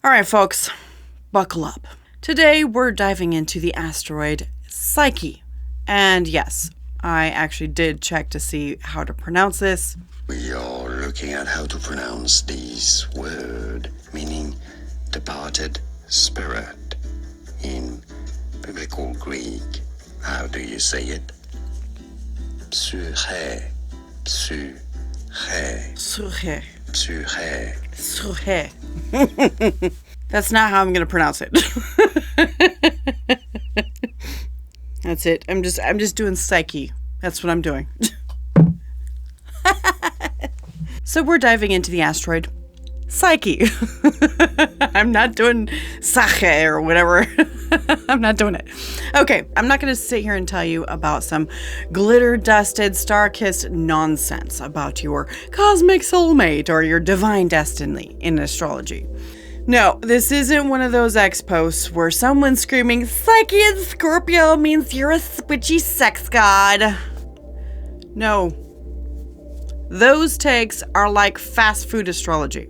All right, folks, buckle up. Today, we're diving into the asteroid Psyche. And yes, I actually did check to see how to pronounce this. We are looking at how to pronounce this word, meaning departed spirit in biblical Greek. How do you say it? Psyche. Psyche. Psyche. Psyche. Psyche. That's not how I'm going to pronounce it. That's it. I'm just doing Psyche. That's what I'm doing. So we're diving into the asteroid Psyche. I'm not doing Psyche or whatever. I'm not doing it. Okay, I'm not going to sit here and tell you about some glitter-dusted, star-kissed nonsense about your cosmic soulmate or your divine destiny in astrology. No, this isn't one of those X-posts where someone's screaming, Psyche in Scorpio means you're a switchy sex god. No. Those takes are like fast food astrology.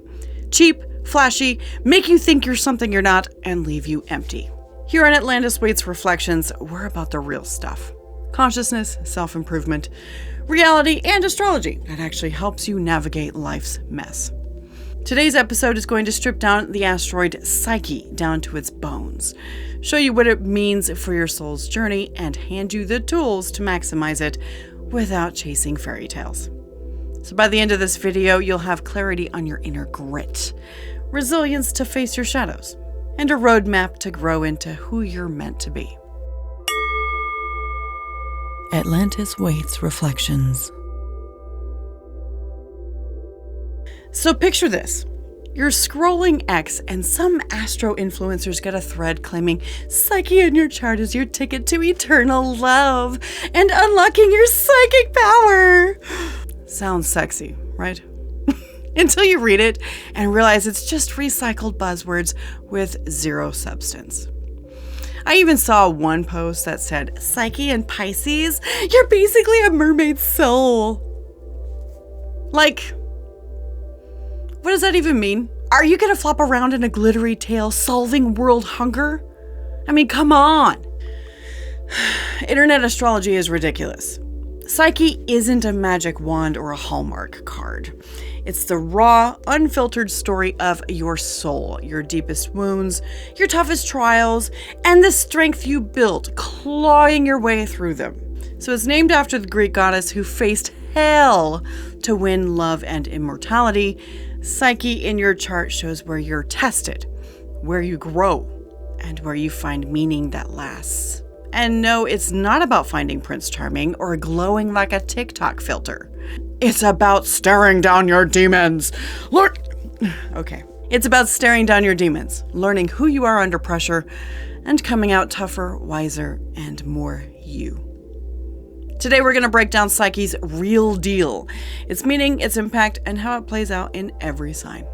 Cheap, flashy, make you think you're something you're not, and leave you empty. Here on Atlantis Waites Reflections, we're about the real stuff. Consciousness, self-improvement, reality, and astrology that actually helps you navigate life's mess. Today's episode is going to strip down the asteroid Psyche down to its bones, show you what it means for your soul's journey, and hand you the tools to maximize it without chasing fairy tales. So by the end of this video, you'll have clarity on your inner grit, resilience to face your shadows, and a roadmap to grow into who you're meant to be. Atlantis Waites Reflections. So picture this. You're scrolling X and some astro influencers get a thread claiming Psyche in your chart is your ticket to eternal love and unlocking your psychic power. Sounds sexy, right? Until you read it and realize it's just recycled buzzwords with zero substance. I even saw one post that said, Psyche and Pisces, you're basically a mermaid's soul. Like, what does that even mean? Are you gonna flop around in a glittery tail solving world hunger? I mean, come on. Internet astrology is ridiculous. Psyche isn't a magic wand or a Hallmark card. It's the raw, unfiltered story of your soul, your deepest wounds, your toughest trials, and the strength you built clawing your way through them. So it's named after the Greek goddess who faced hell to win love and immortality. Psyche in your chart shows where you're tested, where you grow, and where you find meaning that lasts. And no, it's not about finding Prince Charming or glowing like a TikTok filter. It's about staring down your demons. Okay. It's about staring down your demons, learning who you are under pressure, and coming out tougher, wiser, and more you. Today we're going to break down Psyche's real deal, its meaning, its impact, and how it plays out in every sign.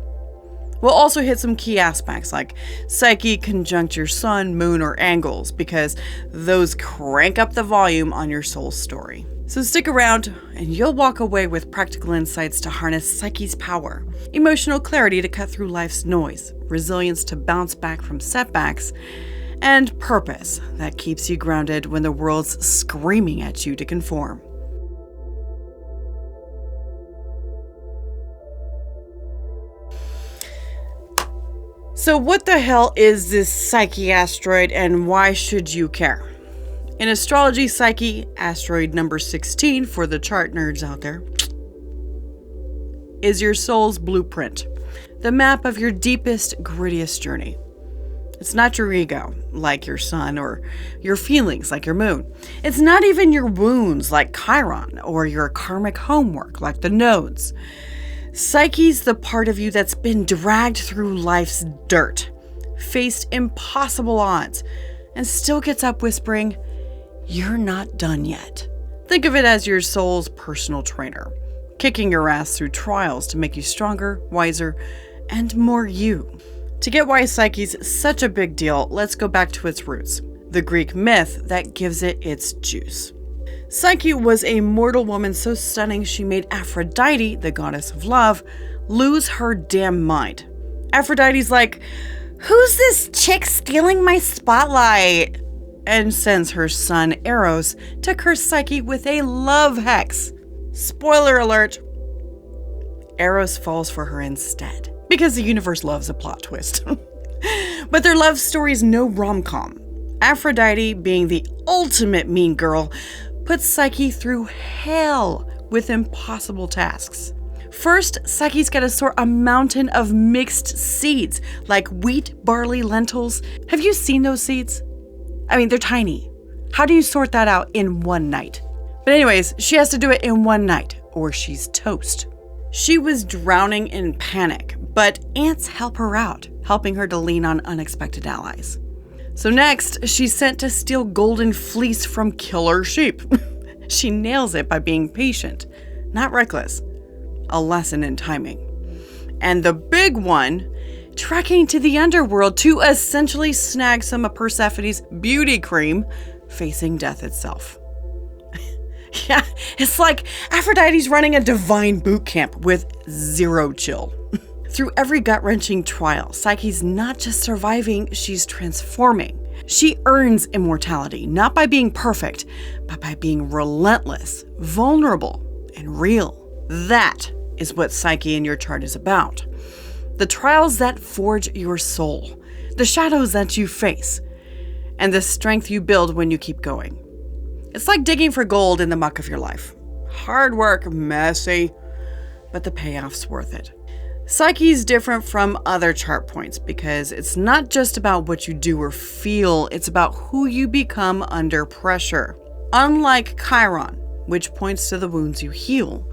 We'll also hit some key aspects like Psyche conjunct your sun, moon, or angles, because those crank up the volume on your soul's story. So stick around and you'll walk away with practical insights to harness Psyche's power, emotional clarity to cut through life's noise, resilience to bounce back from setbacks, and purpose that keeps you grounded when the world's screaming at you to conform. So what the hell is this Psyche asteroid and why should you care? In astrology, Psyche, asteroid number 16 for the chart nerds out there, is your soul's blueprint, the map of your deepest, grittiest journey. It's not your ego, like your sun, or your feelings, like your moon. It's not even your wounds, like Chiron, or your karmic homework, like the nodes. Psyche's the part of you that's been dragged through life's dirt, faced impossible odds, and still gets up whispering, "You're not done yet." Think of it as your soul's personal trainer, kicking your ass through trials to make you stronger, wiser, and more you. To get why Psyche's such a big deal, let's go back to its roots, the Greek myth that gives it its juice. Psyche was a mortal woman so stunning she made Aphrodite, the goddess of love, lose her damn mind. Aphrodite's like, Who's this chick stealing my spotlight? And sends her son Eros to curse Psyche with a love hex. Spoiler alert, Eros falls for her instead, because the universe loves a plot twist. But their love story is no rom-com. Aphrodite, being the ultimate mean girl, puts Psyche through hell with impossible tasks. First, Psyche's got to sort a mountain of mixed seeds, like wheat, barley, lentils. Have you seen those seeds? I mean, they're tiny. How do you sort that out in one night? But anyways, she has to do it in one night, or she's toast. She was drowning in panic, but ants help her out, helping her to lean on unexpected allies. So next, she's sent to steal golden fleece from killer sheep. She nails it by being patient, not reckless. A lesson in timing. And the big one, trekking to the underworld to essentially snag some of Persephone's beauty cream, facing death itself. Yeah, it's like Aphrodite's running a divine boot camp with zero chill. Through every gut-wrenching trial, Psyche's not just surviving, she's transforming. She earns immortality, not by being perfect, but by being relentless, vulnerable, and real. That is what Psyche in your chart is about. The trials that forge your soul, the shadows that you face, and the strength you build when you keep going. It's like digging for gold in the muck of your life. Hard work, messy, but the payoff's worth it. Psyche's different from other chart points because it's not just about what you do or feel, it's about who you become under pressure. Unlike Chiron, which points to the wounds you heal,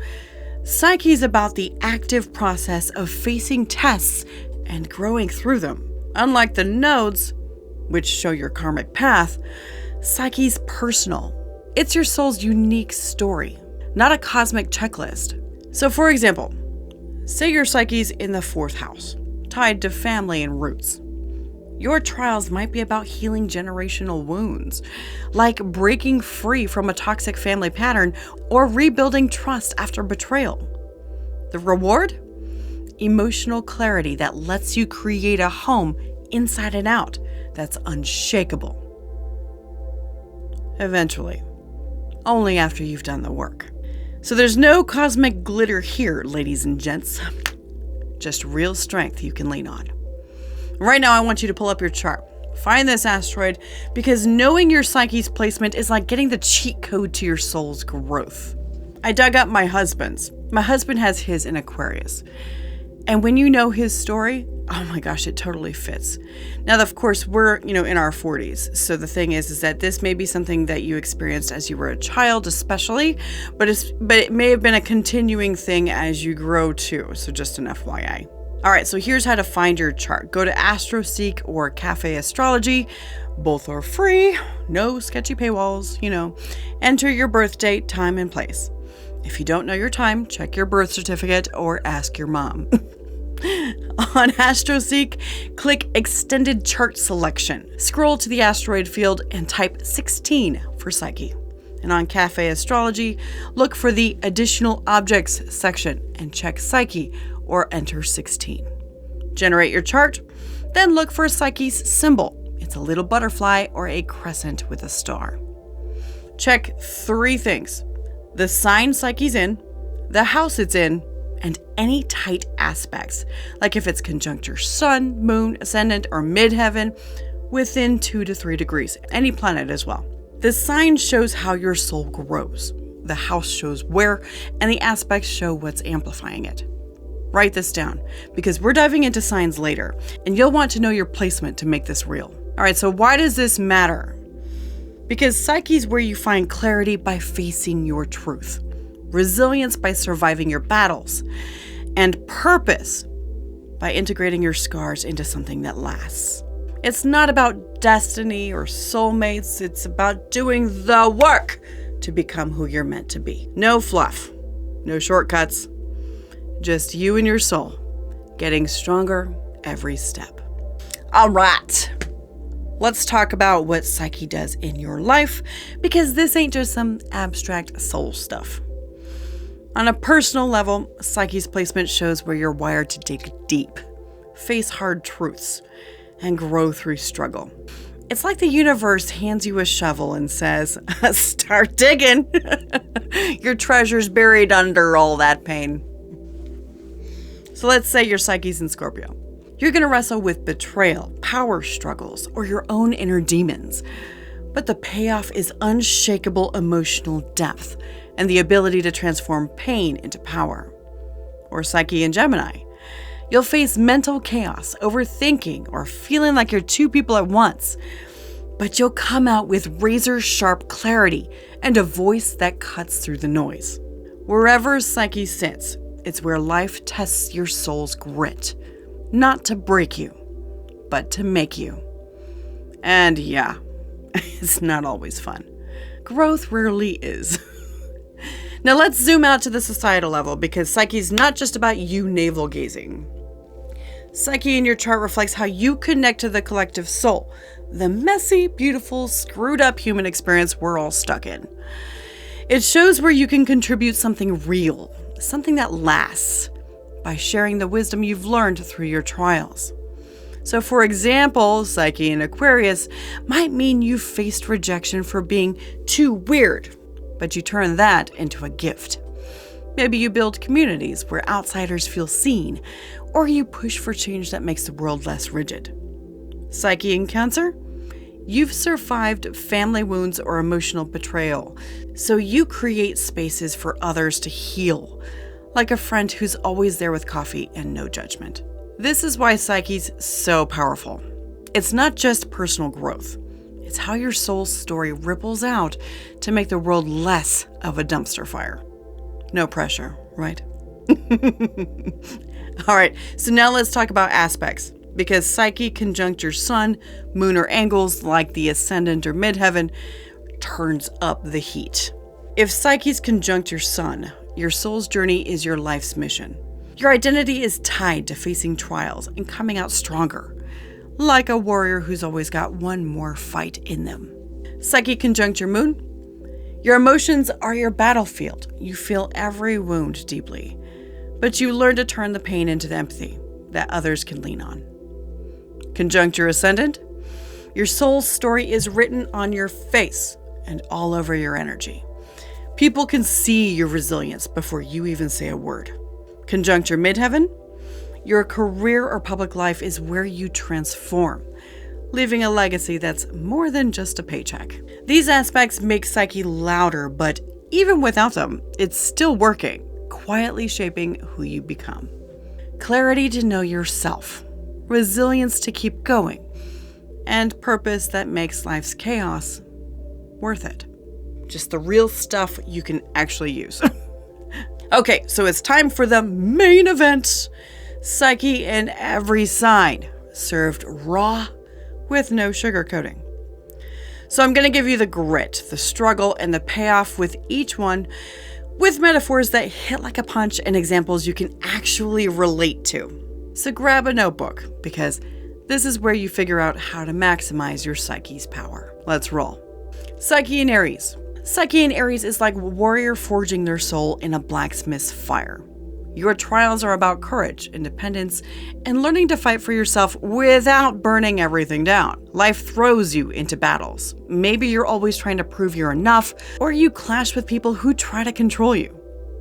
Psyche's about the active process of facing tests and growing through them. Unlike the nodes, which show your karmic path, Psyche's personal. It's your soul's unique story, not a cosmic checklist. So for example, say your Psyche's in the 4th house, tied to family and roots. Your trials might be about healing generational wounds, like breaking free from a toxic family pattern or rebuilding trust after betrayal. The reward? Emotional clarity that lets you create a home inside and out that's unshakable. Eventually. Only after you've done the work. So there's no cosmic glitter here, ladies and gents. Just real strength you can lean on. Right now, I want you to pull up your chart. Find this asteroid, because knowing your Psyche's placement is like getting the cheat code to your soul's growth. I dug up my husband's. My husband has his in Aquarius. And when you know his story, oh my gosh, it totally fits. Now, of course, we're, in our 40s. So the thing is that this may be something that you experienced as you were a child, especially, but it may have been a continuing thing as you grow too. So just an FYI. All right, so here's how to find your chart. Go to AstroSeek or Cafe Astrology. Both are free, no sketchy paywalls, Enter your birth date, time, and place. If you don't know your time, check your birth certificate or ask your mom. On AstroSeek, click Extended Chart Selection. Scroll to the asteroid field and type 16 for Psyche. And on Cafe Astrology, look for the Additional Objects section and check Psyche or enter 16. Generate your chart, then look for Psyche's symbol. It's a little butterfly or a crescent with a star. Check 3 things: the sign Psyche's in, the house it's in, and any tight aspects, like if it's conjunct your sun, moon, ascendant, or midheaven, within 2 to 3 degrees, any planet as well. The sign shows how your soul grows. The house shows where, and the aspects show what's amplifying it. Write this down, because we're diving into signs later, and you'll want to know your placement to make this real. All right, so why does this matter? Because Psyche's where you find clarity by facing your truth, resilience by surviving your battles, and purpose by integrating your scars into something that lasts. It's not about destiny or soulmates, it's about doing the work to become who you're meant to be. No fluff, no shortcuts, just you and your soul, getting stronger every step. All right, let's talk about what Psyche does in your life, because this ain't just some abstract soul stuff. On a personal level, Psyche's placement shows where you're wired to dig deep, face hard truths, and grow through struggle. It's like the universe hands you a shovel and says, start digging. Your treasure's buried under all that pain. So let's say your Psyche's in Scorpio. You're going to wrestle with betrayal, power struggles, or your own inner demons. But the payoff is unshakable emotional depth and the ability to transform pain into power. Or Psyche in Gemini. You'll face mental chaos, overthinking, or feeling like you're two people at once. But you'll come out with razor-sharp clarity and a voice that cuts through the noise. Wherever Psyche sits, it's where life tests your soul's grit. Not to break you, but to make you. And yeah, it's not always fun. Growth rarely is. Now let's zoom out to the societal level, because Psyche's not just about you navel-gazing. Psyche in your chart reflects how you connect to the collective soul, the messy, beautiful, screwed-up human experience we're all stuck in. It shows where you can contribute something real, something that lasts, by sharing the wisdom you've learned through your trials. So for example, Psyche in Aquarius might mean you faced rejection for being too weird, but you turn that into a gift. Maybe you build communities where outsiders feel seen, or you push for change that makes the world less rigid. Psyche in Cancer? You've survived family wounds or emotional betrayal, so you create spaces for others to heal, like a friend who's always there with coffee and no judgment. This is why Psyche's so powerful. It's not just personal growth. It's how your soul's story ripples out to make the world less of a dumpster fire. No pressure, right? All right, so now let's talk about aspects. Because Psyche conjunct your sun, moon, or angles like the ascendant or midheaven turns up the heat. If Psyche's conjunct your sun, your soul's journey is your life's mission. Your identity is tied to facing trials and coming out stronger, like a warrior who's always got one more fight in them. Psyche conjunct your moon. Your emotions are your battlefield. You feel every wound deeply, but you learn to turn the pain into the empathy that others can lean on. Conjunct your ascendant. Your soul's story is written on your face and all over your energy. People can see your resilience before you even say a word. Conjunct your midheaven. Your career or public life is where you transform, leaving a legacy that's more than just a paycheck. These aspects make Psyche louder, but even without them, it's still working, quietly shaping who you become. Clarity to know yourself, resilience to keep going, and purpose that makes life's chaos worth it. Just the real stuff you can actually use. Okay, so it's time for the main event. Psyche in every sign, served raw with no sugarcoating. So I'm going to give you the grit, the struggle, and the payoff with each one, with metaphors that hit like a punch and examples you can actually relate to. So grab a notebook, because this is where you figure out how to maximize your Psyche's power. Let's roll. Psyche in Aries. Psyche in Aries is like a warrior forging their soul in a blacksmith's fire. Your trials are about courage, independence, and learning to fight for yourself without burning everything down. Life throws you into battles. Maybe you're always trying to prove you're enough, or you clash with people who try to control you.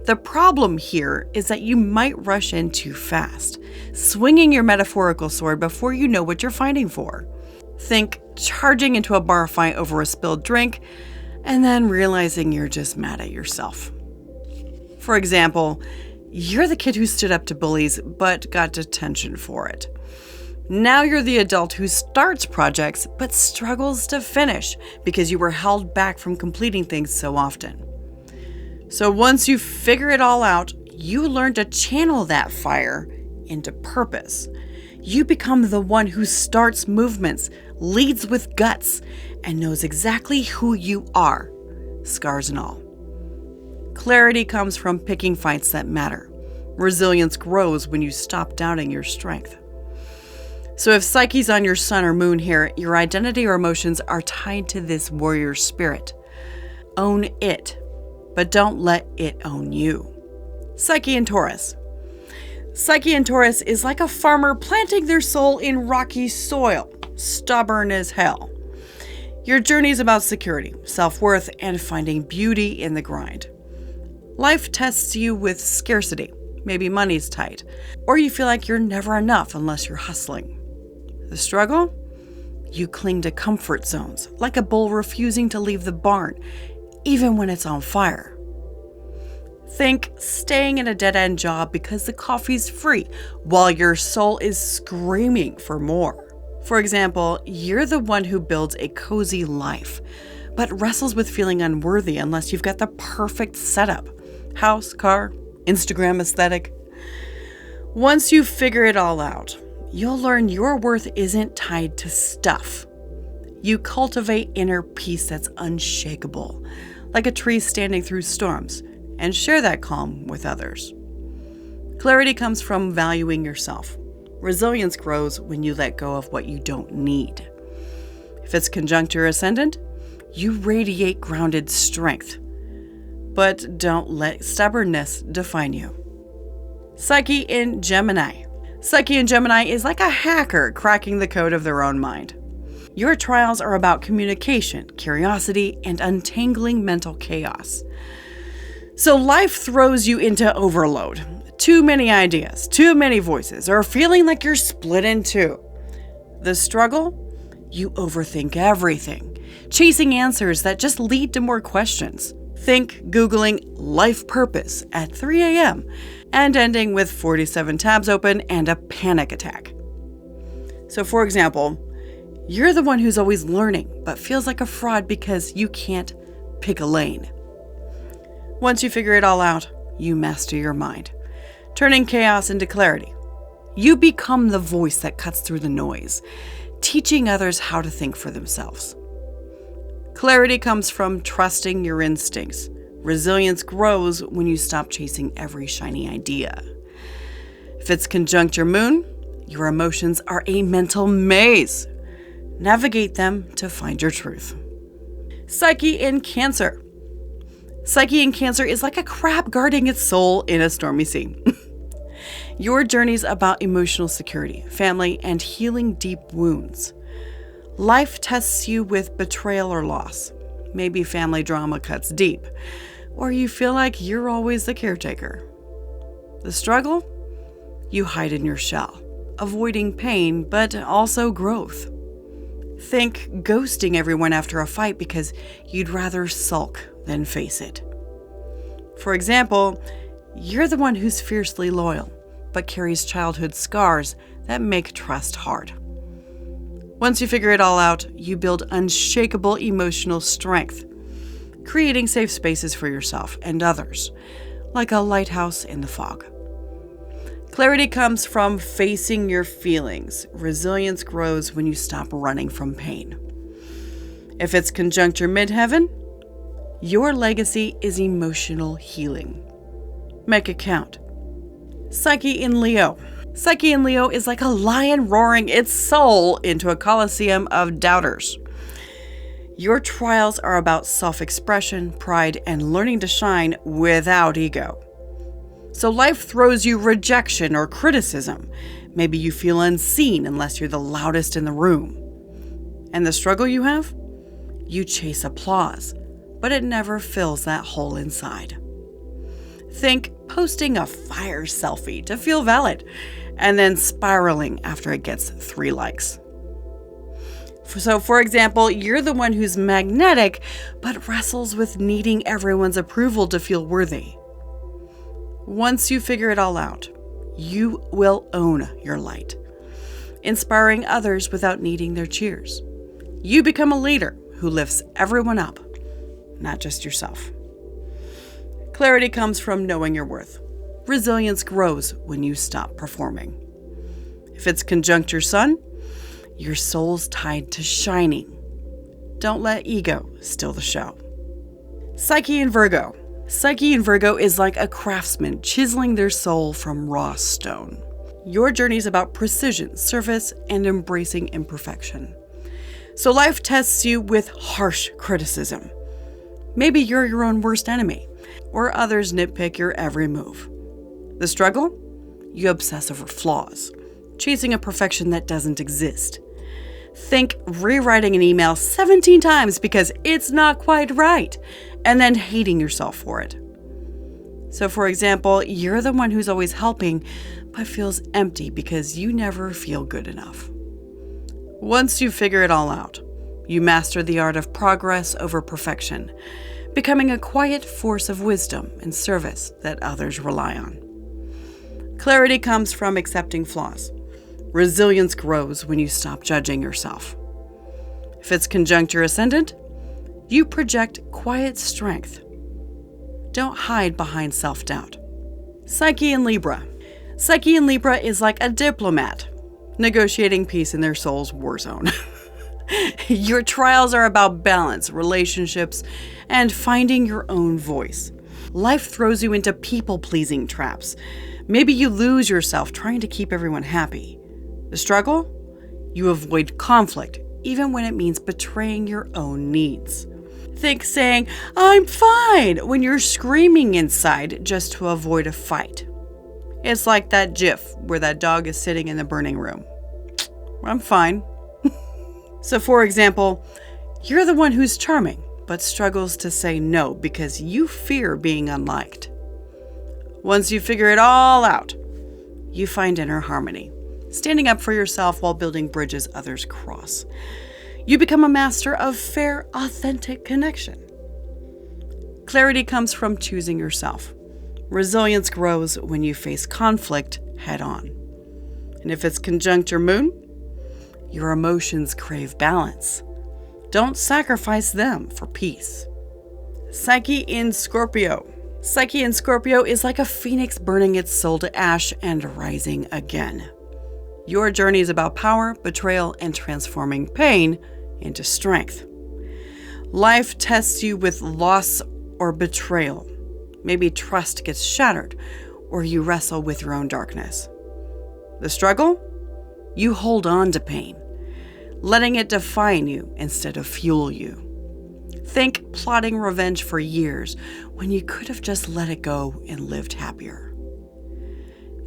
The problem here is that you might rush in too fast, swinging your metaphorical sword before you know what you're fighting for. Think charging into a bar fight over a spilled drink, and then realizing you're just mad at yourself. For example, you're the kid who stood up to bullies but got detention for it. Now you're the adult who starts projects but struggles to finish because you were held back from completing things so often. So once you figure it all out, you learn to channel that fire into purpose. You become the one who starts movements, leads with guts, and knows exactly who you are, scars and all. Clarity comes from picking fights that matter. Resilience grows when you stop doubting your strength. So if Psyche's on your sun or moon here, your identity or emotions are tied to this warrior spirit. Own it, but don't let it own you. Psyche in Taurus. Psyche in Taurus is like a farmer planting their soul in rocky soil, stubborn as hell. Your journey is about security, self-worth, and finding beauty in the grind. Life tests you with scarcity. Maybe money's tight, or you feel like you're never enough unless you're hustling. The struggle? You cling to comfort zones, like a bull refusing to leave the barn, even when it's on fire. Think staying in a dead-end job because the coffee's free, while your soul is screaming for more. For example, you're the one who builds a cozy life, but wrestles with feeling unworthy unless you've got the perfect setup. House, car, Instagram aesthetic. Once you figure it all out, you'll learn your worth isn't tied to stuff. You cultivate inner peace that's unshakable, like a tree standing through storms, and share that calm with others. Clarity comes from valuing yourself. Resilience grows when you let go of what you don't need. If it's conjunct your ascendant, you radiate grounded strength. But don't let stubbornness define you. Psyche in Gemini. Psyche in Gemini is like a hacker cracking the code of their own mind. Your trials are about communication, curiosity, and untangling mental chaos. So life throws you into overload. Too many ideas, too many voices, or feeling like you're split in two. The struggle? You overthink everything, chasing answers that just lead to more questions. Think Googling life purpose at 3 a.m. and ending with 47 tabs open and a panic attack. So for example, you're the one who's always learning, but feels like a fraud because you can't pick a lane. Once you figure it all out, you master your mind, turning chaos into clarity. You become the voice that cuts through the noise, teaching others how to think for themselves. Clarity comes from trusting your instincts. Resilience grows when you stop chasing every shiny idea. If it's conjunct your moon, your emotions are a mental maze. Navigate them to find your truth. Psyche in Cancer. Psyche in Cancer is like a crab guarding its soul in a stormy sea. Your journey's about emotional security, family, and healing deep wounds. Life tests you with betrayal or loss. Maybe family drama cuts deep, or you feel like you're always the caretaker. The struggle? You hide in your shell, avoiding pain, but also growth. Think ghosting everyone after a fight because you'd rather sulk than face it. For example, you're the one who's fiercely loyal, but carries childhood scars that make trust hard. Once you figure it all out, you build unshakable emotional strength, creating safe spaces for yourself and others, like a lighthouse in the fog. Clarity comes from facing your feelings. Resilience grows when you stop running from pain. If it's conjunct your midheaven, your legacy is emotional healing. Make it count. Psyche in Leo. Psyche in Leo is like a lion roaring its soul into a coliseum of doubters. Your trials are about self-expression, pride, and learning to shine without ego. So life throws you rejection or criticism. Maybe you feel unseen unless you're the loudest in the room. And the struggle you have? You chase applause, but it never fills that hole inside. Think posting a fire selfie to feel valid, and then spiraling after it gets 3 likes. So for example, you're the one who's magnetic, but wrestles with needing everyone's approval to feel worthy. Once you figure it all out, you will own your light, inspiring others without needing their cheers. You become a leader who lifts everyone up, not just yourself. Clarity comes from knowing your worth. Resilience grows when you stop performing. If it's conjunct your sun, your soul's tied to shining. Don't let ego steal the show. Psyche in Virgo. Psyche in Virgo is like a craftsman chiseling their soul from raw stone. Your journey is about precision, service, and embracing imperfection. So life tests you with harsh criticism. Maybe you're your own worst enemy, or others nitpick your every move. The struggle? you obsess over flaws, chasing a perfection that doesn't exist. Think rewriting an email 17 times because it's not quite right, and then hating yourself for it. So for example, you're the one who's always helping, but feels empty because you never feel good enough. Once you figure it all out, you master the art of progress over perfection, becoming a quiet force of wisdom and service that others rely on. Clarity comes from accepting flaws. Resilience grows when you stop judging yourself. If it's conjuncture ascendant, you project quiet strength. Don't hide behind self-doubt. Psyche in Libra. Psyche in Libra is like a diplomat, negotiating peace in their soul's war zone. Your trials are about balance, relationships, and finding your own voice. Life throws you into people-pleasing traps. Maybe you lose yourself trying to keep everyone happy. The struggle? You avoid conflict, even when it means betraying your own needs. Think saying, "I'm fine," when you're screaming inside just to avoid a fight. It's like that gif where that dog is sitting in the burning room. I'm fine. So for example, you're the one who's charming, but struggles to say no because you fear being unliked. Once you figure it all out, you find inner harmony, standing up for yourself while building bridges others cross. You become a master of fair, authentic connection. Clarity comes from choosing yourself. Resilience grows when you face conflict head on. And if it's conjuncture moon, your emotions crave balance. Don't sacrifice them for peace. Psyche in Scorpio. Psyche in Scorpio is like a phoenix burning its soul to ash and rising again. Your journey is about power, betrayal, and transforming pain into strength. Life tests you with loss or betrayal. Maybe trust gets shattered, or you wrestle with your own darkness. The struggle? You hold on to pain, letting it define you instead of fuel you. Think plotting revenge for years when you could have just let it go and lived happier.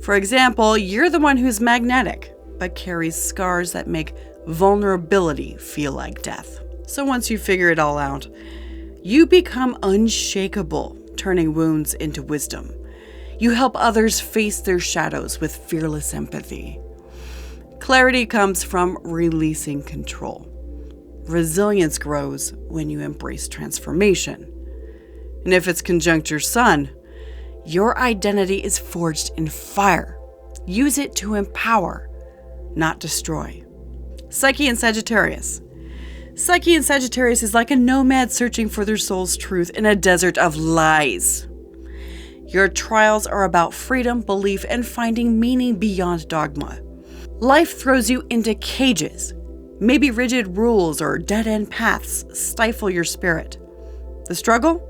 For example, you're the one who's magnetic, but carries scars that make vulnerability feel like death. So once you figure it all out, you become unshakable, turning wounds into wisdom. You help others face their shadows with fearless empathy. Clarity comes from releasing control. Resilience grows when you embrace transformation. And if it's conjuncture sun, your identity is forged in fire. Use it to empower, not destroy. Psyche in Sagittarius. Psyche in Sagittarius is like a nomad searching for their soul's truth in a desert of lies. Your trials are about freedom, belief, and finding meaning beyond dogma. Life throws you into cages. Maybe rigid rules or dead-end paths stifle your spirit. The struggle?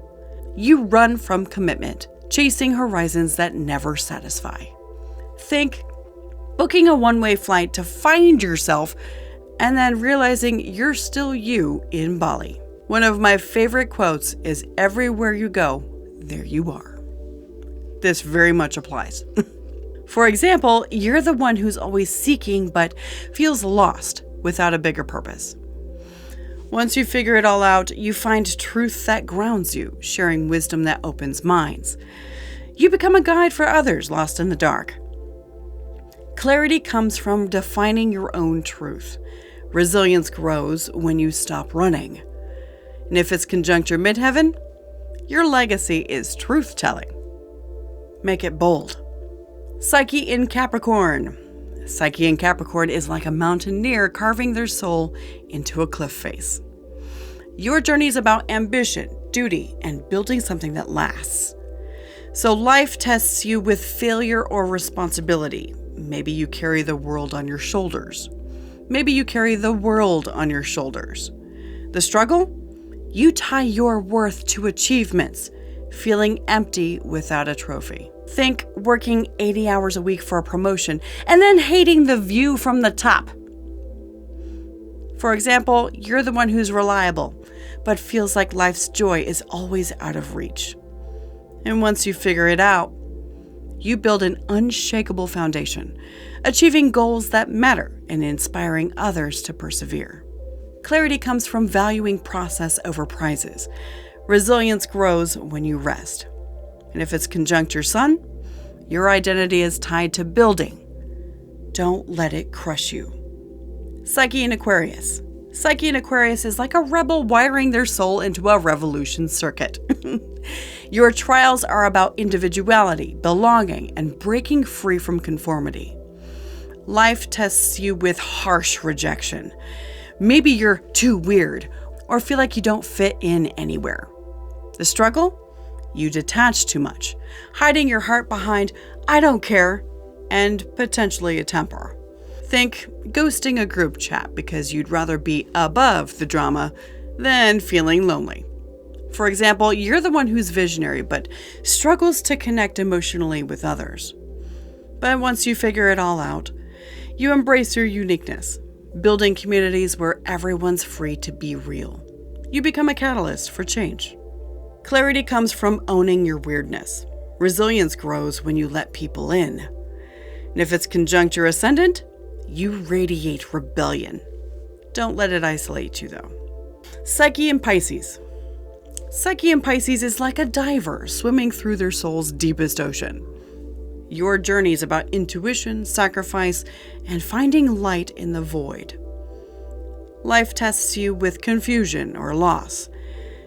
You run from commitment, chasing horizons that never satisfy. Think booking a one-way flight to find yourself and then realizing you're still you in Bali. One of my favorite quotes is, "Everywhere you go, there you are." This very much applies. For example, you're the one who's always seeking but feels lost without a bigger purpose. Once you figure it all out, you find truth that grounds you, sharing wisdom that opens minds. You become a guide for others lost in the dark. Clarity comes from defining your own truth. Resilience grows when you stop running. And if it's conjuncture midheaven, your legacy is truth-telling. Make it bold. Psyche in Capricorn. Psyche in Capricorn is like a mountaineer carving their soul into a cliff face. Your journey is about ambition, duty, and building something that lasts. So life tests you with failure or responsibility. Maybe you carry the world on your shoulders. Maybe you carry the world on your shoulders. The struggle? You tie your worth to achievements, feeling empty without a trophy. Think working 80 hours a week for a promotion and then hating the view from the top. For example, you're the one who's reliable, but feels like life's joy is always out of reach. And once you figure it out, you build an unshakable foundation, achieving goals that matter and inspiring others to persevere. Clarity comes from valuing process over prizes. Resilience grows when you rest. And if it's conjunct your sun, your identity is tied to building. Don't let it crush you. Psyche in Aquarius. Psyche in Aquarius is like a rebel wiring their soul into a revolution circuit. Your trials are about individuality, belonging, and breaking free from conformity. Life tests you with harsh rejection. Maybe you're too weird or feel like you don't fit in anywhere. The struggle? You detach too much, hiding your heart behind "I don't care" and potentially a temper. Think ghosting a group chat because you'd rather be above the drama than feeling lonely. For example, you're the one who's visionary but struggles to connect emotionally with others. But once you figure it all out, you embrace your uniqueness, building communities where everyone's free to be real. You become a catalyst for change. Clarity comes from owning your weirdness. Resilience grows when you let people in. And if it's conjunct your ascendant, you radiate rebellion. Don't let it isolate you, though. Psyche in Pisces. Psyche in Pisces is like a diver swimming through their soul's deepest ocean. Your journey is about intuition, sacrifice, and finding light in the void. Life tests you with confusion or loss.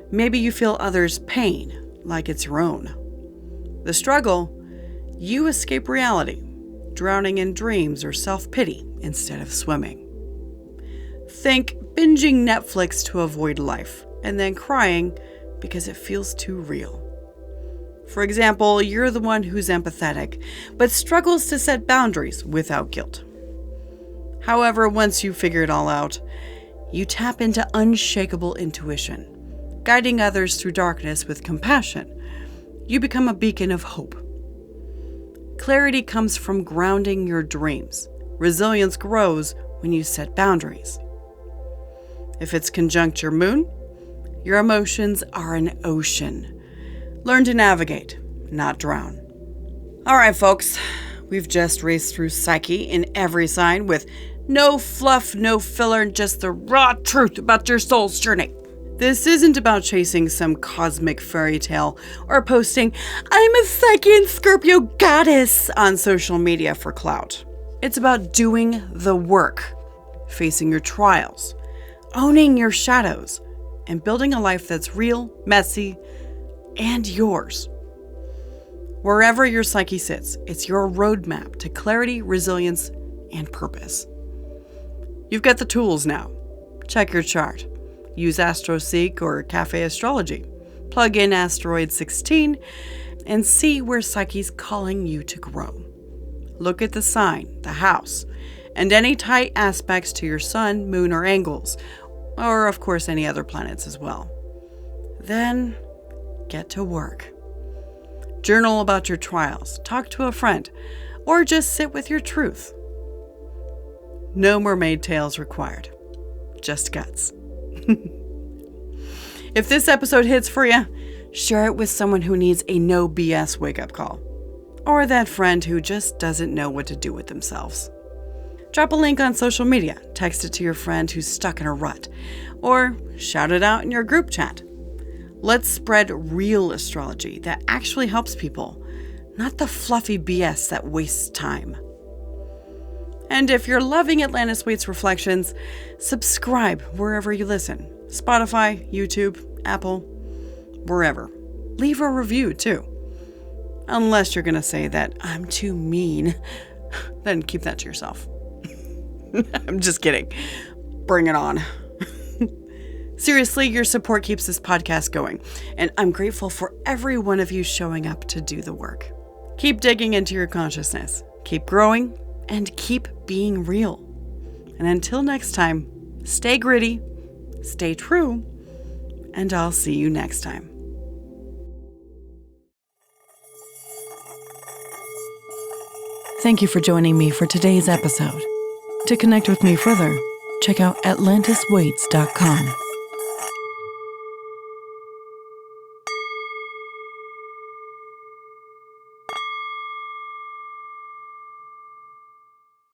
Maybe you feel others' pain like it's your own. The struggle? You escape reality, drowning in dreams or self-pity instead of swimming. Think binging Netflix to avoid life, and then crying because it feels too real. For example, you're the one who's empathetic, but struggles to set boundaries without guilt. However, once you figure it all out, you tap into unshakable intuition, guiding others through darkness with compassion. You become a beacon of hope. Clarity comes from grounding your dreams. Resilience grows when you set boundaries. If it's conjunct your moon, your emotions are an ocean. Learn to navigate, not drown. All right, folks, we've just raced through Psyche in every sign with no fluff, no filler, just the raw truth about your soul's journey. This isn't about chasing some cosmic fairy tale or posting "I'm a Psyche and Scorpio goddess" on social media for clout. It's about doing the work, facing your trials, owning your shadows, and building a life that's real, messy, and yours. Wherever your psyche sits, it's your roadmap to clarity, resilience, and purpose. You've got the tools now. Check your chart. Use Psyche or Cafe Astrology. Plug in Asteroid 16 and see where Psyche's calling you to grow. Look at the sign, the house, and any tight aspects to your sun, moon, or angles, or of course any other planets as well. Then get to work. Journal about your trials, talk to a friend, or just sit with your truth. No mermaid tales required, just guts. If this episode hits for you, share it with someone who needs a no BS wake-up call, or that friend who just doesn't know what to do with themselves. Drop a link on social media, text it to your friend who's stuck in a rut, or shout it out in your group chat. Let's spread real astrology that actually helps people, not the fluffy BS that wastes time. And if you're loving Atlantis Waites Reflections, subscribe wherever you listen. Spotify, YouTube, Apple, wherever. Leave a review too. Unless you're going to say that I'm too mean, then keep that to yourself. I'm just kidding. Bring it on. Seriously, your support keeps this podcast going, and I'm grateful for every one of you showing up to do the work. Keep digging into your consciousness, keep growing, and keep being real. And until next time, stay gritty, stay true, and I'll see you next time. Thank you for joining me for today's episode. To connect with me further, check out atlantiswaites.com.